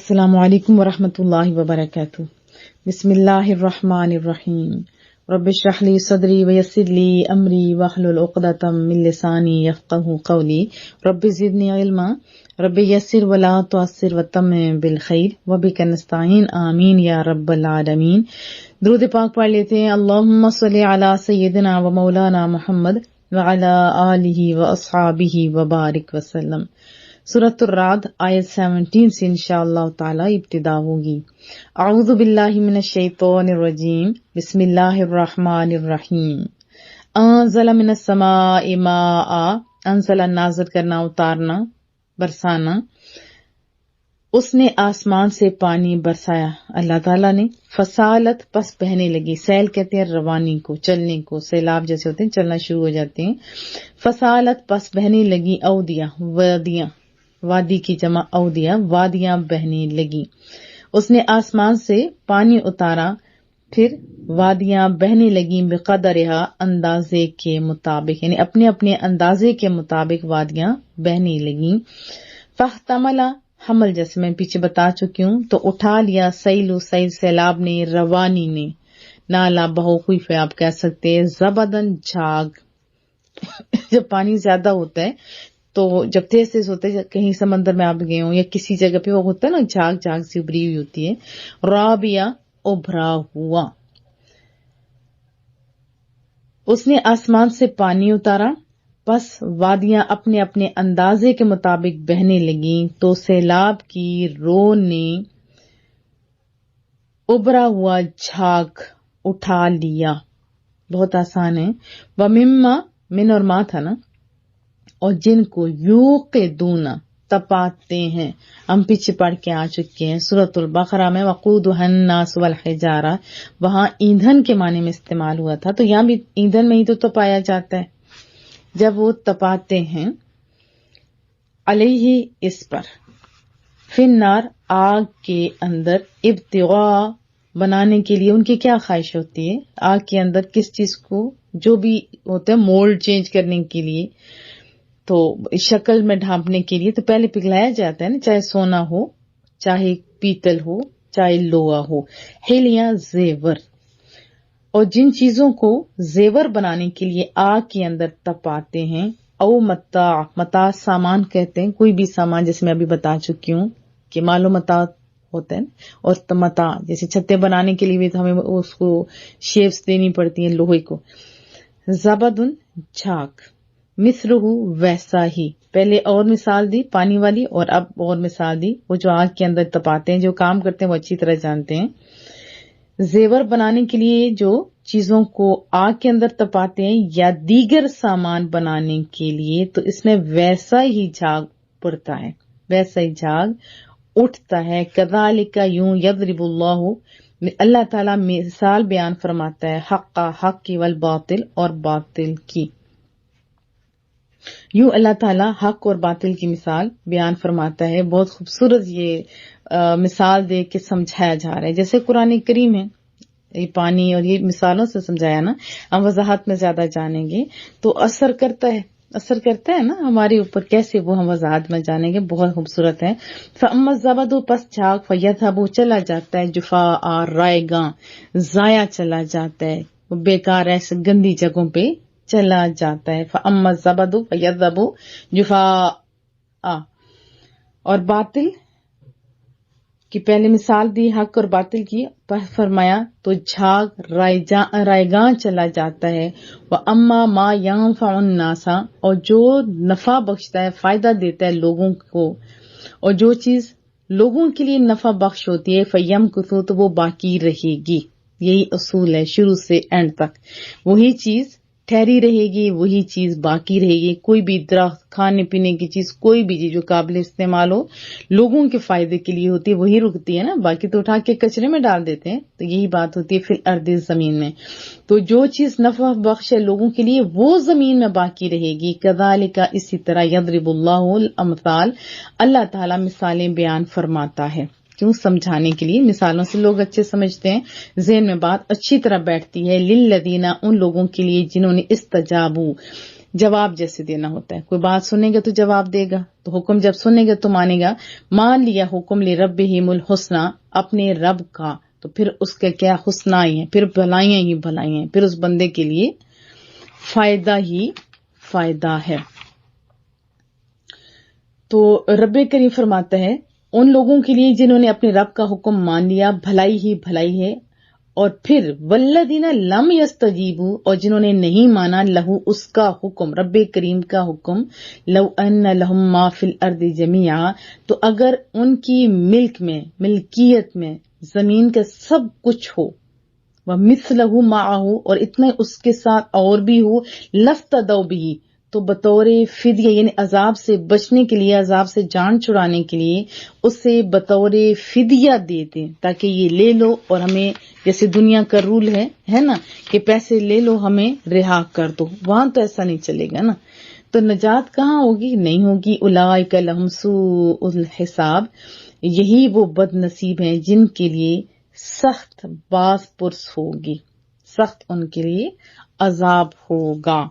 السلام علیکم ورحمۃ اللہ وبرکاتہ۔ بسم اللہ الرحمن الرحیم۔ رب اشرح لی صدری ویسر لی امری واحلل عقدۃ من لسانی یفقہوا قولی۔ رب زدنی علما، رب یسر ولا تعسر وتمم بالخیر وبک نستعین، آمین یا رب العالمین۔ درود پاک پڑھ لیتے ہیں۔ اللہم صلی علی سیدنا و مولانا محمد وعلی آلہ واصحابہ وبارک وسلم۔ سورۃ الرعد آیت 17 سے انشاءاللہ تعالی ابتدا ہوگی۔ اعوذ باللہ من الشیطان الرجیم، بسم اللہ الرحمن الرحیم۔ انزل من السماء ماء، انزل نازل کرنا، اتارنا، برسانا۔ اس نے آسمان سے پانی برسایا، اللہ تعالیٰ نے۔ فسالت، پس بہنے لگی۔ سیل کہتے ہیں روانی کو، چلنے کو، سیلاب جیسے ہوتے ہیں، چلنا شروع ہو جاتے ہیں۔ فسالت، پس بہنے لگی، اودیہ، وادیاں، وادی کی جمع اودیہ، وادیاں بہنے لگی۔ اس نے آسمان سے پانی اتارا، پھر وادیاں بہنے لگیں، بقدرہا، اندازے کے مطابق، یعنی اپنے اپنے اندازے کے مطابق وادیاں بہنے لگیں۔ فاحتمل، حمل جیسے میں پیچھے بتا چکی ہوں، تو اٹھا لیا، سیل سیلاب نے، روانی نے، نالا بہو خوف ہے آپ کہہ سکتے ہیں، زبدن جھاگ۔ جب پانی زیادہ ہوتا ہے تو جب تیز ہوتا ہے، کہیں سمندر میں آپ گئے ہوں یا کسی جگہ پہ، وہ ہوتا ہے نا جھاگ جھاگ سی ابری ہوئی ہوتی ہے، رابیا، ابھرا ہوا۔ اس نے آسمان سے پانی اتارا، پس وادیاں اپنے اپنے اندازے کے مطابق بہنے لگیں، تو سیلاب کی رو نے ابھرا ہوا جھاگ اٹھا لیا۔ بہت آسان ہے۔ وَمِمَّا، من اور ما تھا نا، اور جن کو یوقدون، تپاتے ہیں، ہم پیچھے پڑھ کے آ چکے ہیں سورۃ البقرہ میں، وقودها الناس والحجارہ، وہاں ایندھن کے معنی میں استعمال ہوا تھا، تو یہاں بھی ایندھن میں ہی تو تپایا جاتا ہے جب وہ تپاتے ہیں۔ علیہ، اس پر، فی النار، آگ کے اندر، ابتغاء، بنانے کے لیے، ان کی کیا خواہش ہوتی ہے آگ کے اندر، کس چیز کو، جو بھی ہوتا ہے مولڈ چینج کرنے کے لیے، تو شکل میں ڈھانپنے کے لیے، تو پہلے پگھلایا جاتا ہے نا، چاہے سونا ہو، چاہے پیتل ہو، چاہے لوہا ہو، ہیلیا، زیور۔ اور جن چیزوں کو زیور بنانے کے لیے آگ کے اندر تپاتے ہیں، او متاع، متاع سامان کہتے ہیں، کوئی بھی سامان، جیسے میں ابھی بتا چکی ہوں کہ مال و متاع ہوتا ہے، اور متاع جیسے چھتیں بنانے کے لیے بھی ہمیں اس کو شیپس دینی پڑتی ہیں لوہے کو۔ زبدن، جھاگ، مثلہ، ویسا ہی، پہلے اور مثال دی پانی والی، اور اب اور مثال دی وہ جو آگ کے اندر تپاتے ہیں، جو کام کرتے ہیں وہ اچھی طرح جانتے ہیں۔ زیور بنانے کے لیے جو چیزوں کو آگ کے اندر تپاتے ہیں یا دیگر سامان بنانے کے لیے، تو اس میں ویسا ہی جھاگ پڑتا ہے، ویسا ہی جھاگ اٹھتا ہے۔ کذالک، یوں، یضرب اللہ، اللہ تعالیٰ مثال بیان فرماتا ہے، حق کی، والباطل، اور باطل کی۔ یوں اللہ تعالیٰ حق اور باطل کی مثال بیان فرماتا ہے۔ بہت خوبصورت یہ مثال دے کے سمجھایا جا رہا ہے، جیسے قرآن کریم ہے، یہ پانی اور یہ مثالوں سے سمجھایا نا، ہم وضاحت میں زیادہ جانیں گے تو اثر کرتا ہے نا ہمارے اوپر، کیسے وہ ہم وضاحت میں جانیں گے، بہت خوبصورت ہے۔ فَأَمَّا الزَّبَدُ، پس جھاگ، فَيَذْهَبُ، چلا جاتا ہے، جُفَاءً، رائگاں، ضائع چلا جاتا ہے، وہ بیکار ایسے گندی جگہوں پہ چلا جاتا ہے۔ فَأَمَّا الزَّبَدُ فَيَذْهَبُ جُفَاءً، اور باطل کی پہلے مثال دی حق اور باطل کی، فرمایا تو جھاگ رائگاں چلا جاتا ہے۔ وَأَمَّا مَا يَنفَعُ النَّاسَ، اور جو نفع بخشتا ہے، فائدہ دیتا ہے لوگوں کو، اور جو چیز لوگوں کے لیے نفع بخش ہوتی ہے، فَيَمْكُثُ، تو وہ باقی رہے گی۔ یہی اصول ہے شروع سے اینڈ تک، وہی چیز ٹھہری رہے گی، وہی چیز باقی رہے گی۔ کوئی بھی درخت، کھانے پینے کی چیز، کوئی بھی چیز جو قابل استعمال ہو، لوگوں کے فائدے کے لیے ہوتی ہے، وہی رکتی ہے نا، باقی تو اٹھا کے کچرے میں ڈال دیتے ہیں۔ تو یہی بات ہوتی ہے فی الارض، زمین میں، تو جو چیز نفع بخش ہے لوگوں کے لیے وہ زمین میں باقی رہے گی۔ کذالک، اسی طرح، یضرب اللہ الامثال، اللہ تعالیٰ مثالیں بیان فرماتا ہے، کیوں؟ سمجھانے کے لیے۔ مثالوں سے لوگ اچھے سمجھتے ہیں، ذہن میں بات اچھی طرح بیٹھتی ہے۔ للذین، ان لوگوں کے لیے جنہوں نے استجابو، جواب جیسے دینا ہوتا ہے، کوئی بات سنے گا تو جواب دے گا، تو حکم جب سنے گا تو مانے گا. مان لیا حکم لربہم الحسنی، اپنے رب کا، تو پھر اس کے کیا حسنہ ہی ہیں، پھر بھلائیاں ہی بھلائیاں ہیں، پھر اس بندے کے لیے فائدہ ہی فائدہ ہے. تو رب کریم فرماتا ہے ان لوگوں کے لیے جنہوں نے اپنے رب کا حکم مان لیا بھلائی ہی بھلائی ہے. اور پھر والذین لم یستجیبوا، اور جنہوں نے نہیں مانا لہو اس کا حکم، رب کریم کا حکم، لو ان لہم ما فی الارض جمیعا، تو اگر ان کی ملک میں، ملکیت میں زمین کا سب کچھ ہو، ومثلہ معہ، اور اتنا اس کے ساتھ اور بھی ہو، لفتدوا بہ، تو بطور فدیہ یعنی عذاب سے بچنے کے لیے، عذاب سے جان چھڑانے کے لیے اسے بطور فدیہ دے دیں، تاکہ یہ لے لو اور ہمیں، جیسے دنیا کا رول ہے نا کہ پیسے لے لو ہمیں رہا کر دو، وہاں تو ایسا نہیں چلے گا نا. تو نجات کہاں ہوگی؟ نہیں ہوگی. اولئک لہم سوء الحساب، یہی وہ بد نصیب ہیں جن کے لیے سخت باز پرس ہوگی، سخت ان کے لیے عذاب ہوگا.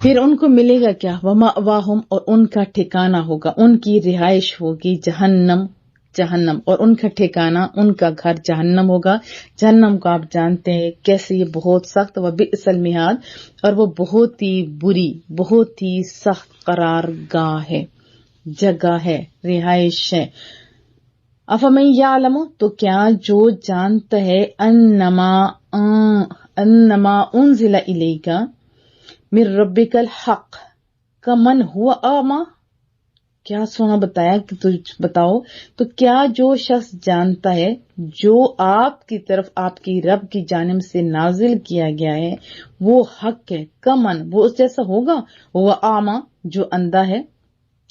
پھر ان کو ملے گا کیا؟ ومأواہم، اور ان کا ٹھکانہ ہوگا، ان کی رہائش ہوگی جہنم، جہنم، اور ان کا ٹھکانہ، ان کا گھر جہنم ہوگا. جہنم کو آپ جانتے ہیں کیسے یہ بہت سخت، وبئس المہاد، اور وہ بہت ہی بری، بہت ہی سخت قرار گاہ ہے، جگہ ہے، رہائش ہے. افمن یعلم، تو کیا جو جانتا ہے، انما انزل الیک من ربک الحق کمن ہوا اعمی، کیا سونا بتایا کہ تجھ بتاؤ، تو کیا جو شخص جانتا ہے جو آپ کی طرف آپ کی رب کی جانب سے نازل کیا گیا ہے وہ حق ہے، کمن، وہ اس جیسا ہوگا، وہ اعمی، جو اندھا ہے.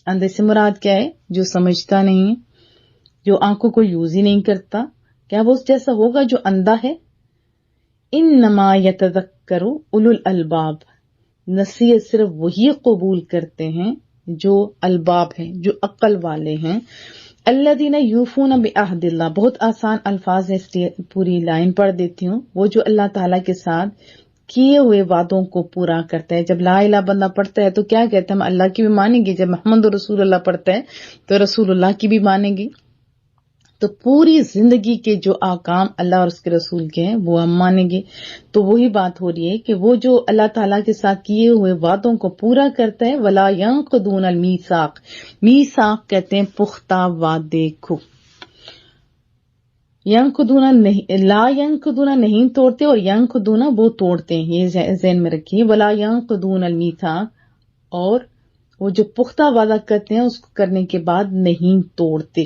اندھے سے مراد کیا ہے؟ جو سمجھتا نہیں، جو آنکھوں کو یوز ہی نہیں کرتا، کیا وہ اس جیسا ہوگا جو اندھا ہے؟ انما یتذکر اولو الالباب، نصیحت صرف وہی قبول کرتے ہیں جو الباب ہیں، جو عقل والے ہیں. الذین یوفون بعہد اللہ، بہت آسان الفاظ ہے اس لیے پوری لائن پڑھ دیتی ہوں. وہ جو اللہ تعالیٰ کے ساتھ کیے ہوئے وعدوں کو پورا کرتا ہے. جب لا الہ بندہ پڑھتا ہے تو کیا کہتا ہے؟ ہم اللہ کی بھی مانیں گے. جب محمد رسول اللہ پڑھتا ہے تو رسول اللہ کی بھی مانیں گے. تو پوری زندگی کے جو احکام اللہ اور اس کے رسول کے ہیں وہ ہم مانیں گے. تو وہی بات ہو رہی ہے کہ وہ جو اللہ تعالیٰ کے ساتھ کیے ہوئے وعدوں کو پورا کرتا ہے، ولا ینقضون المیثاق، میثاق کہتے ہیں پختہ وعدے کو. ینقضون نہیں، لا ینقضون نہیں توڑتے، اور ینقضون وہ توڑتے ہیں، یہ ذہن میں رکھیے. ولا ینقضون المیثاق، اور وہ جو پختہ وعدہ کرتے ہیں اس کو کرنے کے بعد نہیں توڑتے.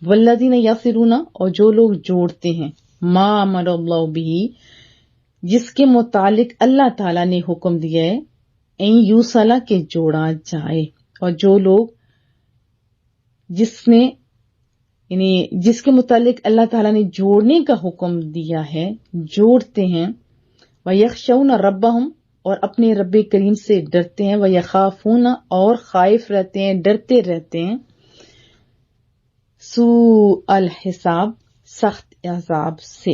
والذین یصلون، اور جو لوگ جوڑتے ہیں، ما امر اللہ بہ، جس کے متعلق اللہ تعالیٰ نے حکم دیا ہے، این یوصلا، کہ جوڑا جائے. اور جو لوگ جس کے متعلق اللہ تعالیٰ نے جوڑنے کا حکم دیا ہے جوڑتے ہیں. ویخشون ربہم، اور اپنے رب کریم سے ڈرتے ہیں. ویخافون، اور خائف رہتے ہیں، ڈرتے رہتے ہیں. سوء الحساب، سخت عذاب سے،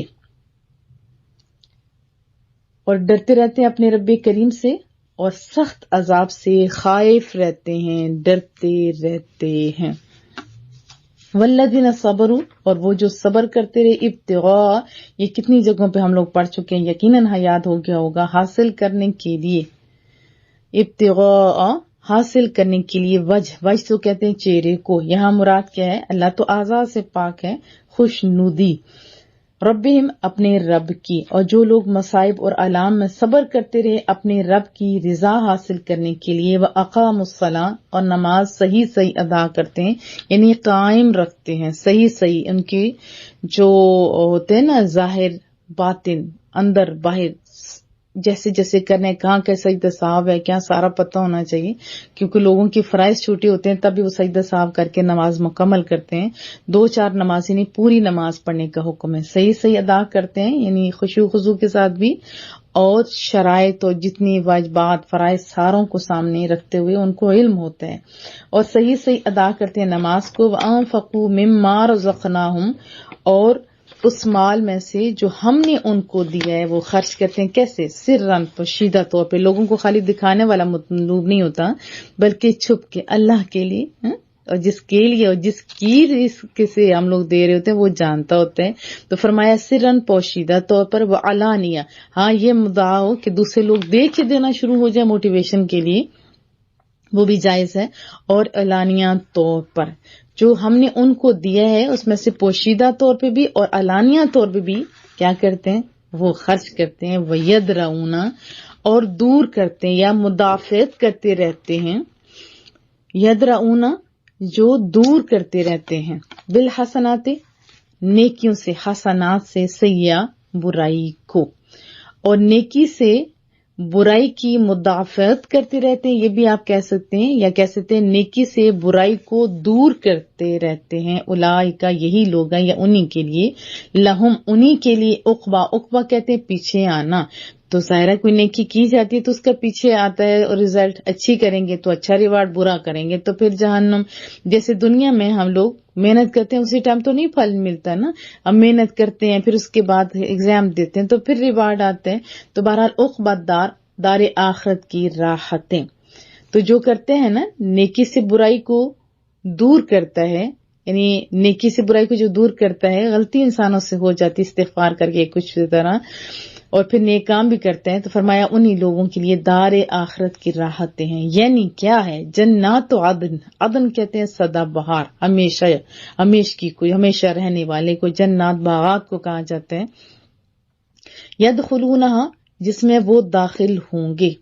اور ڈرتے رہتے ہیں اپنے رب کریم سے اور سخت عذاب سے خائف رہتے ہیں، ڈرتے رہتے ہیں. والذین صبروا، اور وہ جو صبر کرتے رہے، ابتغاء، یہ کتنی جگہوں پہ ہم لوگ پڑھ چکے ہیں، یقیناً یاد ہو گیا ہوگا، حاصل کرنے کے لیے، ابتغاء، حاصل کرنے کے لیے، وجہ تو کہتے ہیں چہرے کو. یہاں مراد کیا ہے؟ اللہ تو اعضاء سے پاک ہے، خوش ندی. ربہم، اپنے رب کی. اور جو لوگ مصائب اور آلام میں صبر کرتے رہے اپنے رب کی رضا حاصل کرنے کے لیے، وَأَقَامُوا الصَّلَاةَ، اور نماز صحیح ادا کرتے ہیں، یعنی قائم رکھتے ہیں صحیح ان کے جو ہوتے ہیں نا ظاہر باطن، اندر باہر، جیسے کرنے، کہاں کا سجدہ صاحب ہے کیا سارا پتہ ہونا چاہیے، کیونکہ لوگوں کی فرائض چھوٹے ہوتے ہیں تب بھی وہ سجدہ صاحب کر کے نماز مکمل کرتے ہیں. 2-4 نماز یعنی پوری نماز پڑھنے کا حکم ہے، صحیح ادا کرتے ہیں، یعنی خشوع خضوع کے ساتھ بھی، اور شرائط اور جتنی واجبات فرائض ساروں کو سامنے رکھتے ہوئے ان کو علم ہوتا ہے، اور صحیح ادا کرتے ہیں نماز کو. وَأَنفَقُوا مِمَّا رَزَقْنَاهُمْ، اور اس مال میں سے جو ہم نے ان کو دیا ہے وہ خرچ کرتے ہیں. کیسے؟ سرن، پوشیدہ طور پہ. لوگوں کو خالی دکھانے والا مطلوب نہیں ہوتا بلکہ چھپ کے اللہ کے لیے. اور جس کے لیے اور جس کی رزق سے ہم لوگ دے رہے ہوتے ہیں وہ جانتا ہوتا ہے. تو فرمایا سرن، پوشیدہ طور پر، وہ علانیہ. ہاں یہ مدعا ہو کہ دوسرے لوگ دیکھ کے دینا شروع ہو جائے موٹیویشن کے لیے، وہ بھی جائز ہے. اور علانیہ طور پر جو ہم نے ان کو دیا ہے اس میں سے پوشیدہ طور پہ بھی اور علانیہ طور پہ بھی کیا کرتے ہیں؟ وہ خرچ کرتے ہیں. وَيَدْرَؤُونَ، اور دور کرتے ہیں یا مدافعت کرتے رہتے ہیں. یدرؤون، جو دور کرتے رہتے ہیں. بالحسنات، نیکیوں سے، حسنات سے، سیئہ برائی کو، اور نیکی سے برائی کی مدافعت کرتے رہتے ہیں. یہ بھی آپ کہہ سکتے ہیں، یا کہہ سکتے ہیں نیکی سے برائی کو دور کرتے رہتے ہیں. اولئک، یہی لوگ ہیں یا انہی کے لیے، لہم، انہی کے لیے، عقبہ. عقبہ کہتے ہیں پیچھے آنا. تو ظاہرہ کوئی نیکی کی جاتی ہے تو اس کا پیچھے آتا ہے اور رزلٹ. اچھی کریں گے تو اچھا ریوارڈ، برا کریں گے تو پھر جہنم. جیسے دنیا میں ہم لوگ محنت کرتے ہیں اسی ٹائم تو نہیں پھل ملتا نا. ہم محنت کرتے ہیں پھر اس کے بعد ایگزام دیتے ہیں تو پھر ریوارڈ آتے ہیں. تو بہرحال عقبۃ دار، دار آخرت کی راحتیں. تو جو کرتے ہیں نا نیکی سے برائی کو دور کرتا ہے، یعنی نیکی سے برائی کو جو دور کرتا ہے، غلطی انسانوں سے ہو جاتی استغفار کر کے کچھ طرح، اور پھر نیک کام بھی کرتے ہیں، تو فرمایا انہی لوگوں کے لیے دار آخرت کی راحتیں ہیں. یعنی کیا ہے؟ جنات عدن. عدن کہتے ہیں سدا بہار، ہمیشہ، ہمیش کی کوئی، ہمیشہ رہنے والے کو جنات، باغات کو کہا جاتا ہے. یدخلونہا، جس میں وہ داخل ہوں گے.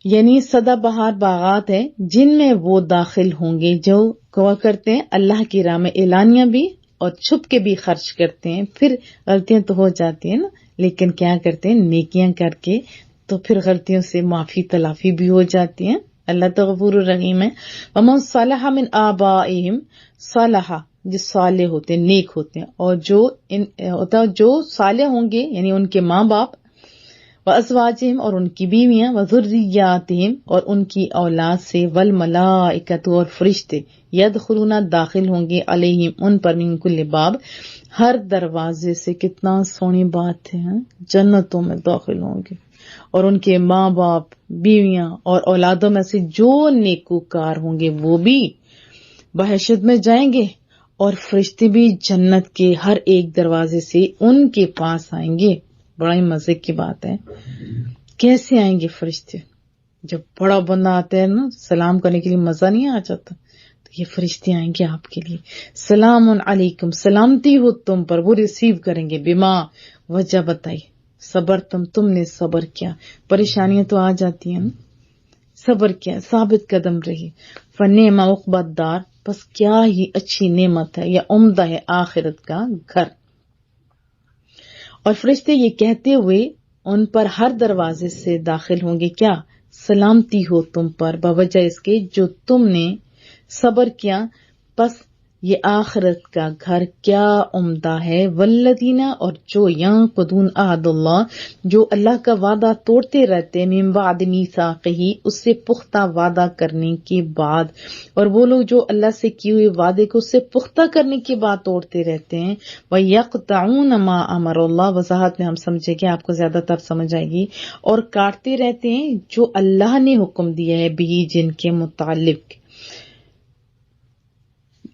یعنی سدا بہار باغات ہیں جن میں وہ داخل ہوں گے، جو کوا کرتے ہیں اللہ کی راہ میں اعلانیہ بھی اور چھپ کے بھی خرچ کرتے ہیں. پھر غلطیاں تو ہو جاتی ہیں نا، لیکن کیا کرتے ہیں؟ نیکیاں کر کے تو پھر غلطیوں سے معافی تلافی بھی ہو جاتی ہیں. اللہ تو غفور الرحیم ہے. ومن صلح من آبائہم، صالح جو صالح ہوتے ہیں، نیک ہوتے ہیں، اور جو صالح ہوں گے یعنی ان کے ماں باپ، وازواجہم، اور ان کی بیویاں، وذریاتہم، اور ان کی اولاد سے، والملائکۃ، اور فرشتے، یدخلون، داخل ہوں گے، علیہم، ان پر، من کل باب، ہر دروازے سے. کتنا سونی بات ہے، جنتوں میں داخل ہوں گے، اور ان کے ماں باپ، بیویاں اور اولادوں میں سے جو نیکوکار ہوں گے وہ بھی بہشت میں جائیں گے، اور فرشتے بھی جنت کے ہر ایک دروازے سے ان کے پاس آئیں گے. بڑا ہی مزے کی بات ہے. کیسے آئیں گے فرشتے؟ جب بڑا بندہ آتا ہے نا سلام کرنے کے لیے مزہ نہیں آ جاتا، تو یہ فرشتے آئیں گے آپ کے لیے. سلام علیکم، سلامتی ہو تم پر. وہ ریسیو کریں گے. بما، وجہ بتائی. صبر، تم نے صبر کیا. پریشانیاں تو آ جاتی ہیں نا، صبر کیا، ثابت قدم رہی. فنعم عقبیٰ دار، بس کیا ہی اچھی نعمت ہے یا عمدہ ہے آخرت کا گھر. اور فرشتے یہ کہتے ہوئے ان پر ہر دروازے سے داخل ہوں گے، کیا؟ سلامتی ہو تم پر، بوجہ اس کے جو تم نے صبر کیا. پس یہ آخرت کا گھر کیا عمدہ ہے. والذین، اور جو ینقضون عہد اللہ، جو اللہ کا وعدہ توڑتے رہتے ہیں، من بعد میثاقہ، اس سے پختہ وعدہ کرنے کے بعد. اور وہ لوگ جو اللہ سے کیے ہوئے وعدے کو اس سے پختہ کرنے کے بعد توڑتے رہتے ہیں. وَيَقْطَعُونَ مَا أَمَرَ اللَّهُ، وضاحت میں ہم سمجھے گے، آپ کو زیادہ تر سمجھ آئے گی. اور کاٹتے رہتے ہیں جو اللہ نے حکم دیا ہے، بھی جن کے متعلق،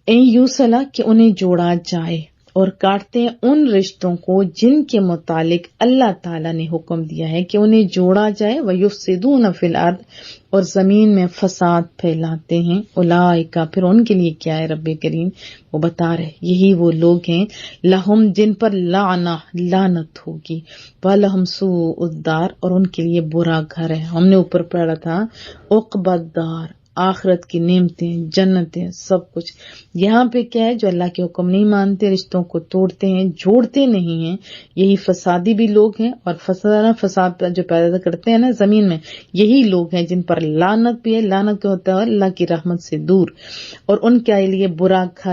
یوصلہ، کہ انہیں جوڑا جائے. اور کاٹتے ہیں ان رشتوں کو جن کے متعلق اللہ تعالیٰ نے حکم دیا ہے کہ انہیں جوڑا جائے. وَيُفْسِدُونَ فِي الْأَرْضِ، اور زمین میں فساد پھیلاتے ہیں. اولئک، پھر ان کے لیے کیا ہے؟ رب کریم وہ بتا رہے یہی وہ لوگ ہیں، لہم، جن پر لعنہ، لعنت ہوگی، وَلَهُمْ سُوءُ الدَّارِ، اور ان کے لیے برا گھر ہے. ہم نے اوپر پڑھا تھا عقبیٰ دار، آخرت کی نعمتیں، جنتیں، سب کچھ. یہاں پہ کیا ہے؟ جو اللہ کے حکم نہیں مانتے، رشتوں کو توڑتے ہیں، جوڑتے نہیں ہیں، یہی فسادی بھی لوگ ہیں. اور فساد جو پیدا کرتے ہیں نا زمین میں، یہی لوگ ہیں جن پر لعنت بھی ہے. لعنت کیا ہوتا ہے؟ اللہ کی رحمت سے دور، اور ان کے لیے برا گھر